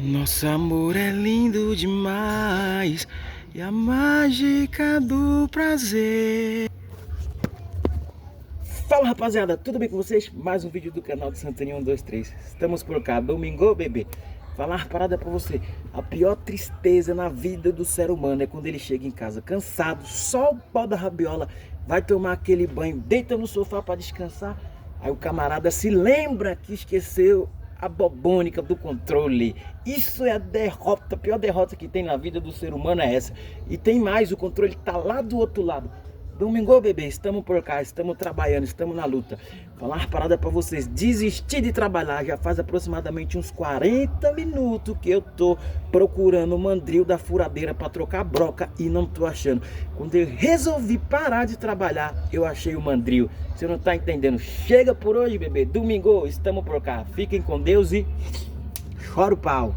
Nosso amor é lindo demais e a mágica do prazer. Fala rapaziada, tudo bem com vocês? Mais um vídeo do canal do Santaninho 123. Estamos por cá, domingo, bebê. Falar uma parada pra você. A pior tristeza na vida do ser humano é quando ele chega em casa cansado, só o pó da rabiola, vai tomar aquele banho, deita no sofá pra descansar. Aí o camarada se lembra que esqueceu a bobônica do controle. Isso é a derrota, a pior derrota que tem na vida do ser humano é essa. E tem mais, o controle tá lá do outro lado. Domingo, bebê, estamos por cá, estamos trabalhando, estamos na luta. Falar uma parada pra vocês, desistir de trabalhar, já faz aproximadamente uns 40 minutos que eu tô procurando o mandril da furadeira pra trocar a broca e não tô achando. Quando eu resolvi parar de trabalhar, eu achei o mandril. Você não tá entendendo? Chega por hoje, bebê, domingo, estamos por cá. Fiquem com Deus e chora o pau.